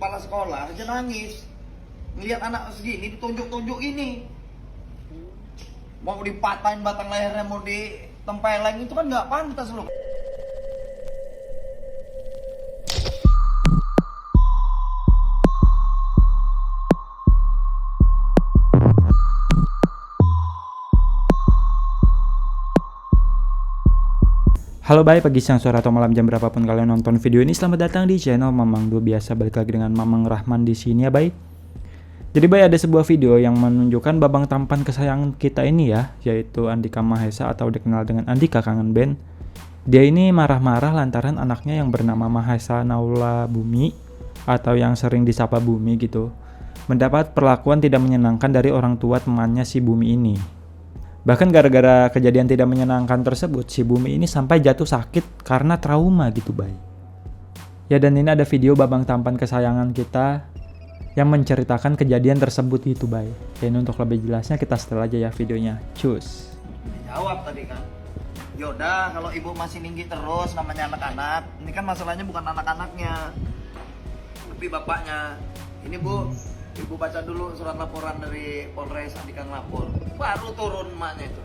kepala sekolah aja nangis ngelihat anak segini ditunjuk-tunjuk ini, mau dipatahin batang lehernya, mau ditempeleng, itu kan nggak pantas loh. Halo bye, pagi, siang, sore, atau malam, jam berapapun kalian nonton video ini, selamat datang di channel Mamang Du. Biasa balik lagi dengan Mamang Rahman di sini ya bye. Jadi bye, ada sebuah video yang menunjukkan babang tampan kesayangan kita ini ya, yaitu Andika Mahesa atau dikenal dengan Andika Kangen Band. Dia ini marah-marah lantaran anaknya yang bernama Mahesa Naula Bumi atau yang sering disapa Bumi gitu, mendapat perlakuan tidak menyenangkan dari orang tua temannya si Bumi ini. Bahkan gara-gara kejadian tidak menyenangkan tersebut, si Bumi ini sampai jatuh sakit karena trauma gitu bay. Ya, dan ini ada video babang tampan kesayangan kita yang menceritakan kejadian tersebut gitu bay. Dan untuk lebih jelasnya kita setel aja ya videonya. Cus. Dijawab tadi kan, yaudah kalau ibu masih ninggi terus namanya anak-anak, ini kan masalahnya bukan anak-anaknya tapi bapaknya. Ini bu, ibu baca dulu surat laporan dari Polres Andika ngelapor, baru turun emaknya itu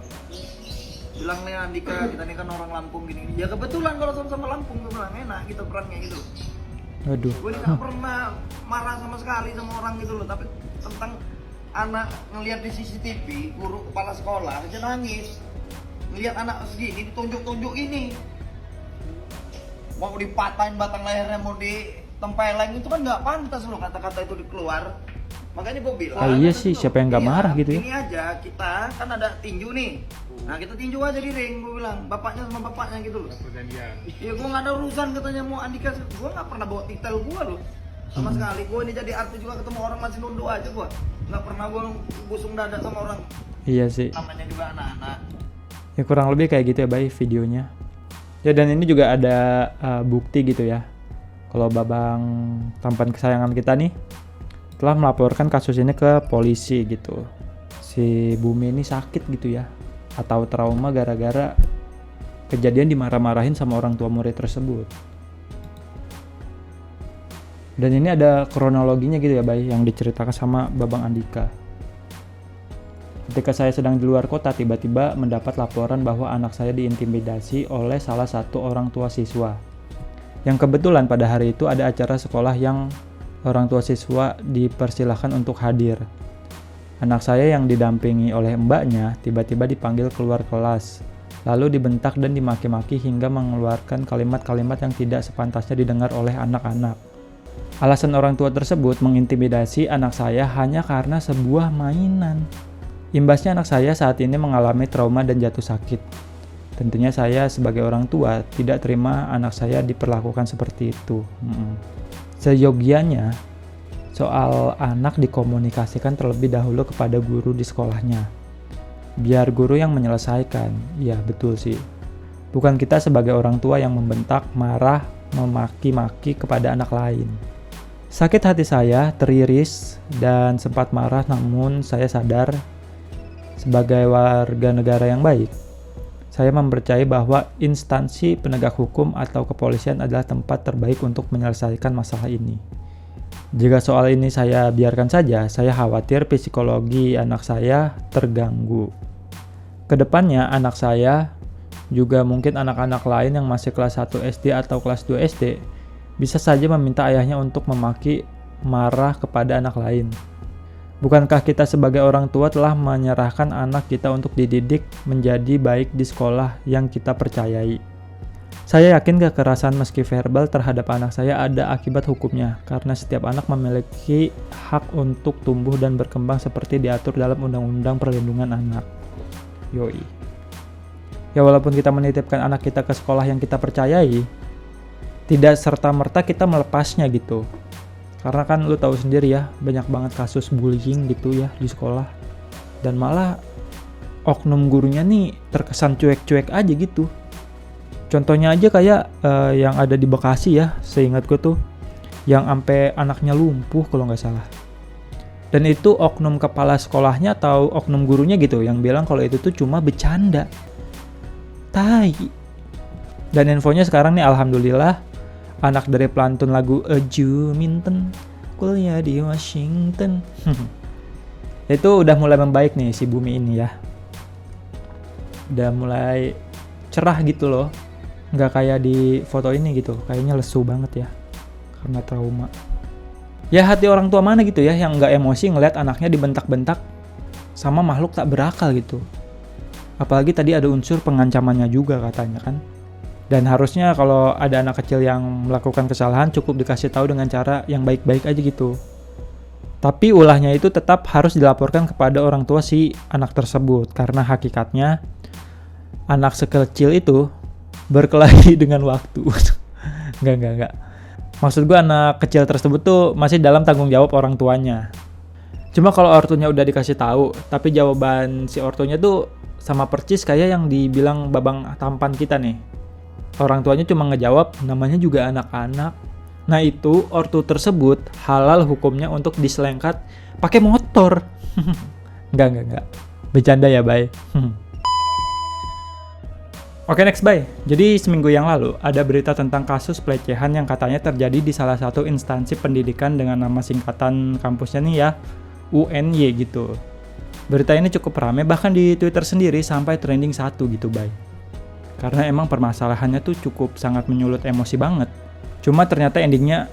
bilang nih, Andika kita ini kan orang Lampung gini, ya kebetulan kalau sama-sama Lampung gue bilang enak gitu perannya gitu. Aduh. Gue ini gak pernah marah sama sekali sama orang gitu loh, tapi tentang anak ngelihat di CCTV guru kepala sekolah aja nangis ngelihat anak segini ditunjuk-tunjuk ini, mau dipatahin batang lehernya, mau ditempeleng, itu kan nggak pantas loh kata-kata itu dikeluar. Makanya gue bilang, Iya sih, siapa yang nggak marah gitu ya? Ini aja kita kan ada tinju nih, nah kita tinju aja di ring. Gue bilang bapaknya sama bapaknya gitu loh. Ya gue nggak ada urusan katanya mau Andika, gue nggak pernah bawa titel gue loh sama sekali. Gue ini jadi artis juga, ketemu orang masih nunduk aja gue, nggak pernah gue busung dada sama orang. Iya sih. Namanya juga anak-anak. Ya kurang lebih kayak gitu ya bay videonya. Ya, dan ini juga ada bukti gitu ya, kalau babang tampan kesayangan kita nih telah melaporkan kasus ini ke polisi gitu. Si Bumi ini sakit gitu ya, atau trauma gara-gara kejadian dimarah-marahin sama orang tua murid tersebut. Dan ini ada kronologinya gitu ya bay, yang diceritakan sama babang Andika. Ketika saya sedang di luar kota, tiba-tiba mendapat laporan bahwa anak saya diintimidasi oleh salah satu orang tua siswa. Yang kebetulan pada hari itu ada acara sekolah yang orang tua siswa dipersilahkan untuk hadir. Anak saya yang didampingi oleh mbaknya tiba-tiba dipanggil keluar kelas, lalu dibentak dan dimaki-maki hingga mengeluarkan kalimat-kalimat yang tidak sepantasnya didengar oleh anak-anak. Alasan orang tua tersebut mengintimidasi anak saya hanya karena sebuah mainan. Imbasnya anak saya saat ini mengalami trauma dan jatuh sakit. Tentunya saya sebagai orang tua tidak terima anak saya diperlakukan seperti itu. Seyogianya soal anak dikomunikasikan terlebih dahulu kepada guru di sekolahnya. Biar guru yang menyelesaikan. Ya betul sih. Bukan kita sebagai orang tua yang membentak, marah, memaki-maki kepada anak lain. Sakit hati saya, teriris, dan sempat marah, namun saya sadar sebagai warga negara yang baik, saya mempercayai bahwa instansi penegak hukum atau kepolisian adalah tempat terbaik untuk menyelesaikan masalah ini. Jika soal ini saya biarkan saja, saya khawatir psikologi anak saya terganggu. Kedepannya anak saya, juga mungkin anak-anak lain yang masih kelas 1 SD atau kelas 2 SD, bisa saja meminta ayahnya untuk memaki marah kepada anak lain. Bukankah kita sebagai orang tua telah menyerahkan anak kita untuk dididik menjadi baik di sekolah yang kita percayai? Saya yakin kekerasan meski verbal terhadap anak saya ada akibat hukumnya, karena setiap anak memiliki hak untuk tumbuh dan berkembang seperti diatur dalam Undang-Undang Perlindungan Anak. Yoi. Ya, walaupun kita menitipkan anak kita ke sekolah yang kita percayai, tidak serta-merta kita melepasnya gitu. Karena kan lu tahu sendiri ya, banyak banget kasus bullying gitu ya di sekolah. Dan malah oknum gurunya nih terkesan cuek-cuek aja gitu. Contohnya aja kayak yang ada di Bekasi ya, seingat gue tuh, yang ampe anaknya lumpuh kalau nggak salah. Dan itu oknum kepala sekolahnya atau oknum gurunya gitu yang bilang kalau itu tuh cuma bercanda. Tai. Dan infonya sekarang nih alhamdulillah, anak dari pelantun lagu Eju Minten kuliah di Washington. Itu udah mulai membaik nih si Bumi ini ya. Udah mulai cerah gitu loh. Nggak kayak di foto ini gitu, kayaknya lesu banget ya karena trauma. Ya hati orang tua mana gitu ya yang nggak emosi ngeliat anaknya dibentak-bentak sama makhluk tak berakal gitu. Apalagi tadi ada unsur pengancamannya juga katanya kan. Dan harusnya kalau ada anak kecil yang melakukan kesalahan cukup dikasih tahu dengan cara yang baik-baik aja gitu. Tapi ulahnya itu tetap harus dilaporkan kepada orang tua si anak tersebut karena hakikatnya anak sekecil itu berkelahi dengan waktu. Enggak. Maksud gue anak kecil tersebut tuh masih dalam tanggung jawab orang tuanya. Cuma kalau ortunya udah dikasih tahu, tapi jawaban si ortunya tuh sama percis kayak yang dibilang babang tampan kita nih. Orang tuanya cuma ngejawab, namanya juga anak-anak. Nah itu ortu tersebut halal hukumnya untuk diselengkat pakai motor. Enggak. Bercanda ya, Bay. Oke, next, Bay. Jadi seminggu yang lalu ada berita tentang kasus pelecehan yang katanya terjadi di salah satu instansi pendidikan dengan nama singkatan kampusnya nih ya, UNY gitu. Berita ini cukup ramai bahkan di Twitter sendiri sampai trending 1 gitu, Bay. Karena emang permasalahannya tuh cukup sangat menyulut emosi banget. Cuma ternyata endingnya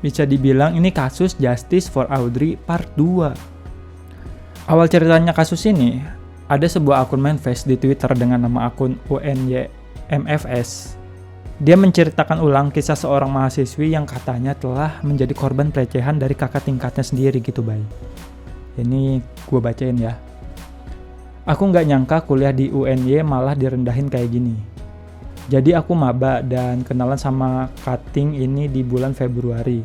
bisa dibilang ini kasus Justice for Audrey part 2. Awal ceritanya kasus ini ada sebuah akun manifest di Twitter dengan nama akun UNYMFS. Dia menceritakan ulang kisah seorang mahasiswi yang katanya telah menjadi korban pelecehan dari kakak tingkatnya sendiri gitu, Bay. Ini gue bacain ya. Aku nggak nyangka kuliah di UNY malah direndahin kayak gini. Jadi aku maba dan kenalan sama Kating ini di bulan Februari.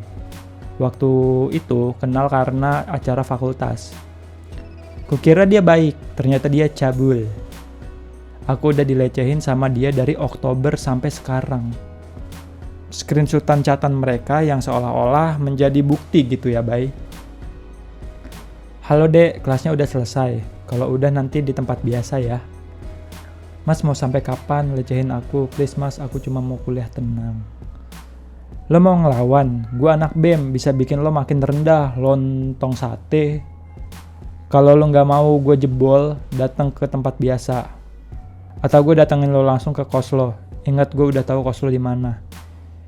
Waktu itu kenal karena acara fakultas. Kukira dia baik, ternyata dia cabul. Aku udah dilecehin sama dia dari Oktober sampai sekarang. Screenshotan chatan mereka yang seolah-olah menjadi bukti gitu ya, Bay. Halo Dek, kelasnya udah selesai. Kalau udah nanti di tempat biasa ya. Mas mau sampai kapan lecehin aku? Please mas, aku cuma mau kuliah tenang. Lo mau ngelawan? Gue anak BEM, bisa bikin lo makin rendah, lontong sate. Kalau lo nggak mau gue jebol, datang ke tempat biasa. Atau gue datengin lo langsung ke kos lo. Ingat gue udah tahu kos lo di mana.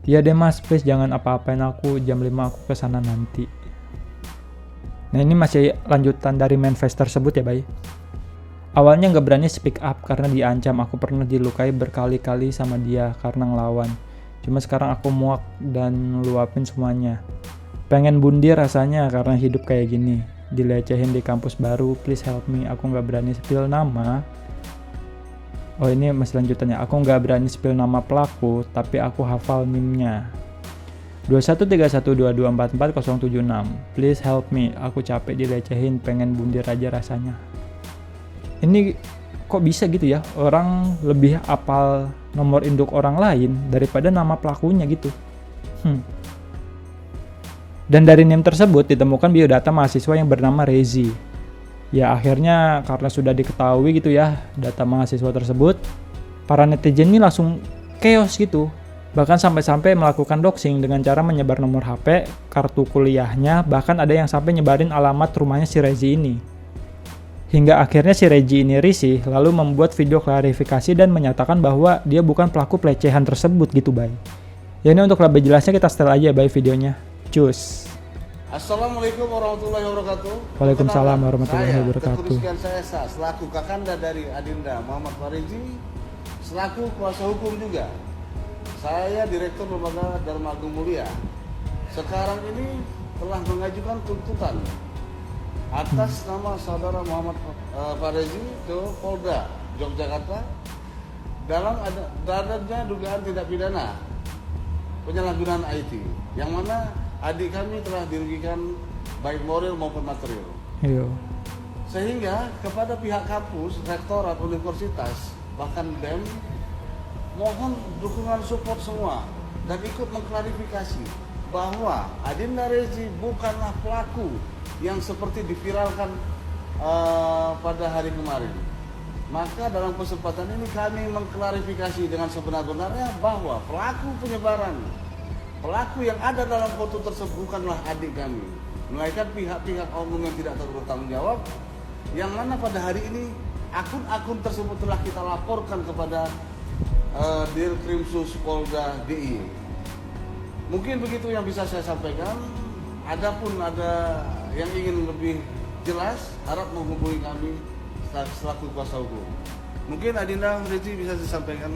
Iya deh mas, please jangan apa-apain aku, jam 5 aku kesana nanti. Nah ini masih lanjutan dari manifest tersebut ya, Bay. Awalnya nggak berani speak up karena diancam. Aku pernah dilukai berkali-kali sama dia karena ngelawan. Cuma sekarang aku muak dan luapin semuanya. Pengen bundi rasanya karena hidup kayak gini. Dilecehin di kampus baru, please help me. Aku nggak berani spill nama. Oh ini masih lanjutannya. Aku nggak berani spill nama pelaku, tapi aku hafal meme-nya. 213122444076. Please help me. Aku capek dilecehin, pengen bundir aja rasanya. Ini kok bisa gitu ya? Orang lebih apal nomor induk orang lain daripada nama pelakunya gitu. Dan dari name tersebut ditemukan biodata mahasiswa yang bernama Rezi. Ya akhirnya karena sudah diketahui gitu ya data mahasiswa tersebut, para netizen ini langsung chaos gitu. Bahkan sampai-sampai melakukan doxing dengan cara menyebar nomor HP, kartu kuliahnya, bahkan ada yang sampai nyebarin alamat rumahnya si Rezi ini. Hingga akhirnya si Rezi ini risih lalu membuat video klarifikasi dan menyatakan bahwa dia bukan pelaku pelecehan tersebut gitu, Bay. Ya ini untuk lebih jelasnya kita setel aja Bay videonya. Cus. Assalamualaikum warahmatullahi wabarakatuh. Waalaikumsalam warahmatullahi wabarakatuh. Saya selaku kakanda dari Adinda Muhammad Fariji, selaku kuasa hukum juga. Saya Direktur Lembaga Dharma Agung Mulia. Sekarang ini telah mengajukan tuntutan atas nama saudara Muhammad Fariji ke Polda Yogyakarta dalam adanya dugaan tindak pidana penyalahgunaan IT, yang mana adik kami telah dirugikan baik moral maupun material. Iya. Sehingga kepada pihak kampus, rektorat universitas, bahkan BEM, mohon dukungan support semua dan ikut mengklarifikasi bahwa Adinda Rezi bukanlah pelaku yang seperti diviralkan pada hari kemarin. Maka dalam kesempatan ini kami mengklarifikasi dengan sebenar-benarnya bahwa pelaku penyebaran pelaku yang ada dalam foto tersebut bukanlah adik kami, melainkan pihak-pihak oknum yang tidak bertanggung jawab, yang mana pada hari ini akun-akun tersebut telah kita laporkan kepada Dirkrimsus Polda DIY. Mungkin begitu yang bisa saya sampaikan. Adapun ada yang ingin lebih jelas, harap menghubungi kami selaku kuasa hukum. Mungkin Adinda, Rezi bisa disampaikan.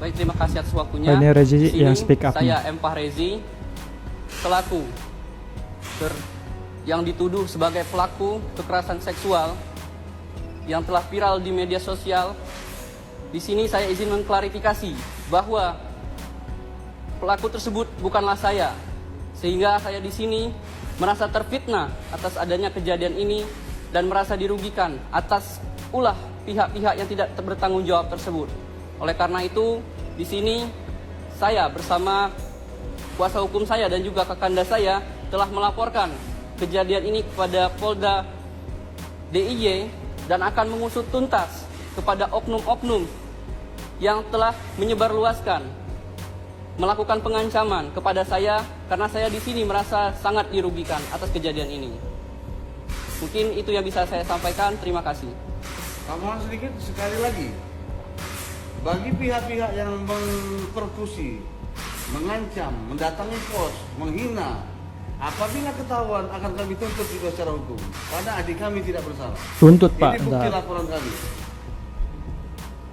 Baik, terima kasih atas waktunya. Ini Rezi Di sini yang speak up saya M. Fahrezi selaku yang dituduh sebagai pelaku kekerasan seksual yang telah viral di media sosial. Di sini saya izin mengklarifikasi bahwa pelaku tersebut bukanlah saya, sehingga saya di sini merasa terfitnah atas adanya kejadian ini dan merasa dirugikan atas ulah pihak-pihak yang tidak bertanggung jawab tersebut. Oleh karena itu, di sini saya bersama kuasa hukum saya dan juga kakanda saya telah melaporkan kejadian ini kepada Polda DIY dan akan mengusut tuntas kepada oknum-oknum yang telah menyebarluaskan, melakukan pengancaman kepada saya karena saya di sini merasa sangat dirugikan atas kejadian ini. Mungkin itu yang bisa saya sampaikan. Terima kasih. Tambahan sedikit sekali lagi, bagi pihak-pihak yang mempersekusi, mengancam, mendatangi pos, menghina, apabila ketahuan akan kami tuntut juga secara hukum. Karena adik kami tidak bersalah. Tuntut Pak. Ini bukti laporan kami.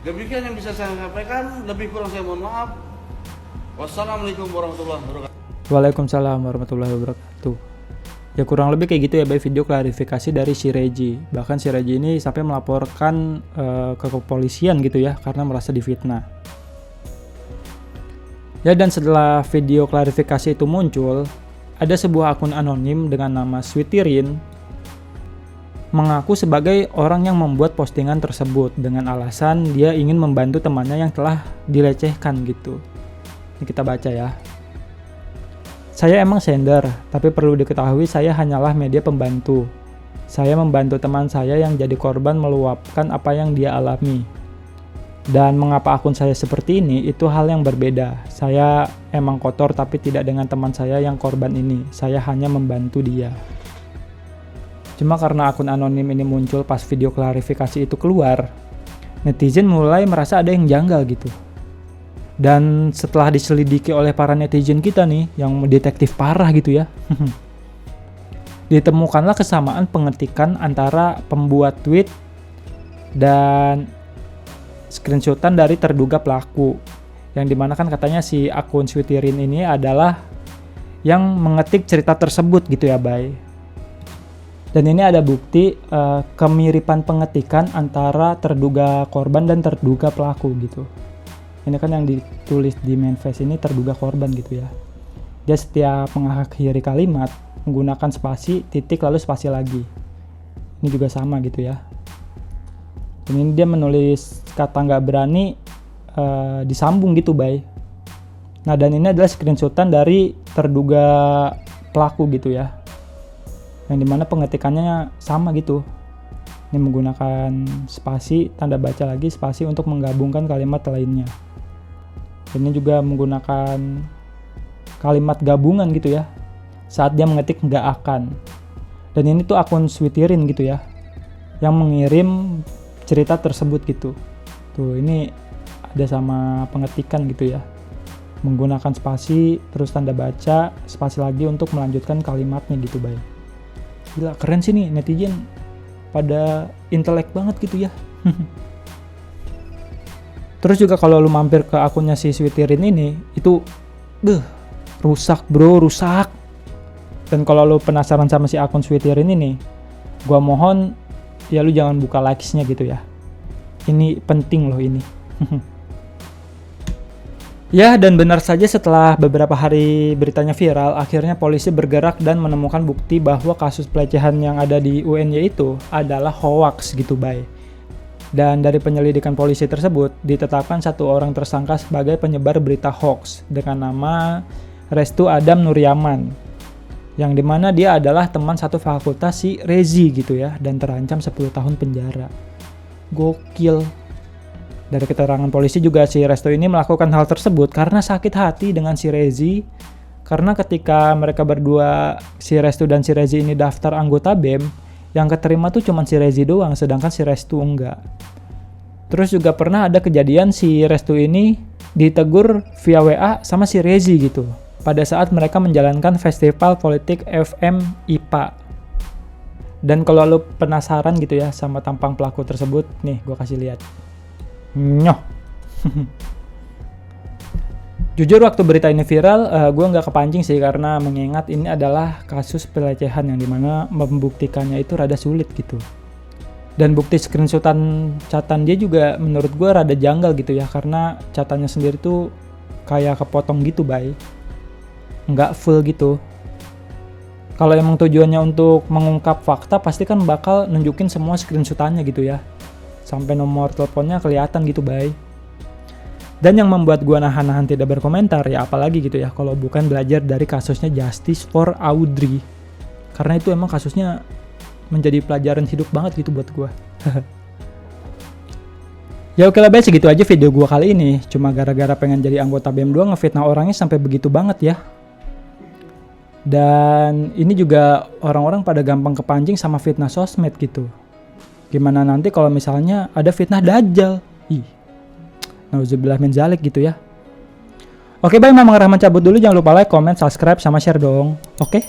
Demikian yang bisa saya sampaikan. Lebih kurang saya mohon maaf. Wassalamualaikum warahmatullahi wabarakatuh. Waalaikumsalam warahmatullahi wabarakatuh. Ya kurang lebih kayak gitu ya by video klarifikasi dari si Rezi. Bahkan si Rezi ini sampai melaporkan ke kepolisian gitu ya karena merasa difitnah. Ya dan setelah video klarifikasi itu muncul, ada sebuah akun anonim dengan nama Sweetirin mengaku sebagai orang yang membuat postingan tersebut dengan alasan dia ingin membantu temannya yang telah dilecehkan gitu. Ini kita baca ya. Saya emang sender, tapi perlu diketahui saya hanyalah media pembantu. Saya membantu teman saya yang jadi korban meluapkan apa yang dia alami. Dan mengapa akun saya seperti ini, itu hal yang berbeda. Saya emang kotor tapi tidak dengan teman saya yang korban ini. Saya hanya membantu dia. Cuma karena akun anonim ini muncul pas video klarifikasi itu keluar, netizen mulai merasa ada yang janggal gitu. Dan setelah diselidiki oleh para netizen kita nih, yang detektif parah gitu ya, ditemukanlah kesamaan pengetikan antara pembuat tweet dan screenshotan dari terduga pelaku. Yang dimana kan katanya si akun Sweetirin ini adalah yang mengetik cerita tersebut gitu ya, Bay. Dan ini ada bukti kemiripan pengetikan antara terduga korban dan terduga pelaku gitu. Ini kan yang ditulis di manifest ini terduga korban gitu ya. Dia setiap mengakhiri kalimat menggunakan spasi, titik lalu spasi lagi. Ini juga sama gitu ya. Dan ini dia menulis kata nggak berani disambung gitu, Bay. Nah dan ini adalah screenshotan dari terduga pelaku gitu ya. Yang dimana pengetikannya sama gitu. Ini menggunakan spasi, tanda baca lagi, spasi untuk menggabungkan kalimat lainnya. Ini juga menggunakan kalimat gabungan gitu ya, saat dia mengetik nggak akan. Dan ini tuh akun Sweetirin gitu ya, yang mengirim cerita tersebut gitu. Tuh ini ada sama pengetikan gitu ya, menggunakan spasi, terus tanda baca, spasi lagi untuk melanjutkan kalimatnya gitu, Bay. Gila, keren sih nih netizen, pada intelek banget gitu ya. Terus juga kalau lu mampir ke akunnya si Sweetirin ini, itu rusak bro, rusak. Dan kalau lu penasaran sama si akun Sweetirin ini, gua mohon ya lu jangan buka likes-nya gitu ya. Ini penting loh ini. Ya, dan benar saja setelah beberapa hari beritanya viral, akhirnya polisi bergerak dan menemukan bukti bahwa kasus pelecehan yang ada di UNY itu adalah hoax gitu, Bay. Dan dari penyelidikan polisi tersebut, ditetapkan satu orang tersangka sebagai penyebar berita hoax dengan nama Restu Adam Nuryaman, yang dimana dia adalah teman satu fakultas si Rezi gitu ya, dan terancam 10 tahun penjara. Gokil. Dari keterangan polisi juga si Resto ini melakukan hal tersebut karena sakit hati dengan si Rezi. Karena ketika mereka berdua, si Restu dan si Rezi ini daftar anggota BEM, yang keterima tuh cuma si Rezi doang, sedangkan si Restu enggak. Terus juga pernah ada kejadian si Restu ini ditegur via WA sama si Rezi gitu, pada saat mereka menjalankan festival politik FM IPA. Dan kalau lo penasaran gitu ya sama tampang pelaku tersebut, nih gue kasih lihat. Nyoh. Jujur waktu berita ini viral, gue nggak kepancing sih karena mengingat ini adalah kasus pelecehan yang dimana membuktikannya itu rada sulit gitu. Dan bukti screenshotan chatan dia juga menurut gue rada janggal gitu ya, karena chatannya sendiri tuh kayak kepotong gitu bay, nggak full gitu. Kalau emang tujuannya untuk mengungkap fakta pasti kan bakal nunjukin semua screenshotannya gitu ya, sampai nomor teleponnya kelihatan gitu bay. Dan yang membuat gue nahan-nahan tidak berkomentar ya apalagi gitu ya kalau bukan belajar dari kasusnya Justice for Audrey, karena itu emang kasusnya menjadi pelajaran hidup banget gitu buat gue. Ya oke lah guys, segitu aja video gue kali ini. Cuma gara-gara pengen jadi anggota BEM doang ngefitnah orangnya sampai begitu banget ya. Dan ini juga orang-orang pada gampang kepancing sama fitnah sosmed gitu. Gimana nanti kalau misalnya ada fitnah dajjal? Nauzubillah min zalik gitu ya. Oke, bye, Mamang Rahman cabut dulu. Jangan lupa like, comment, subscribe, sama share dong. Oke?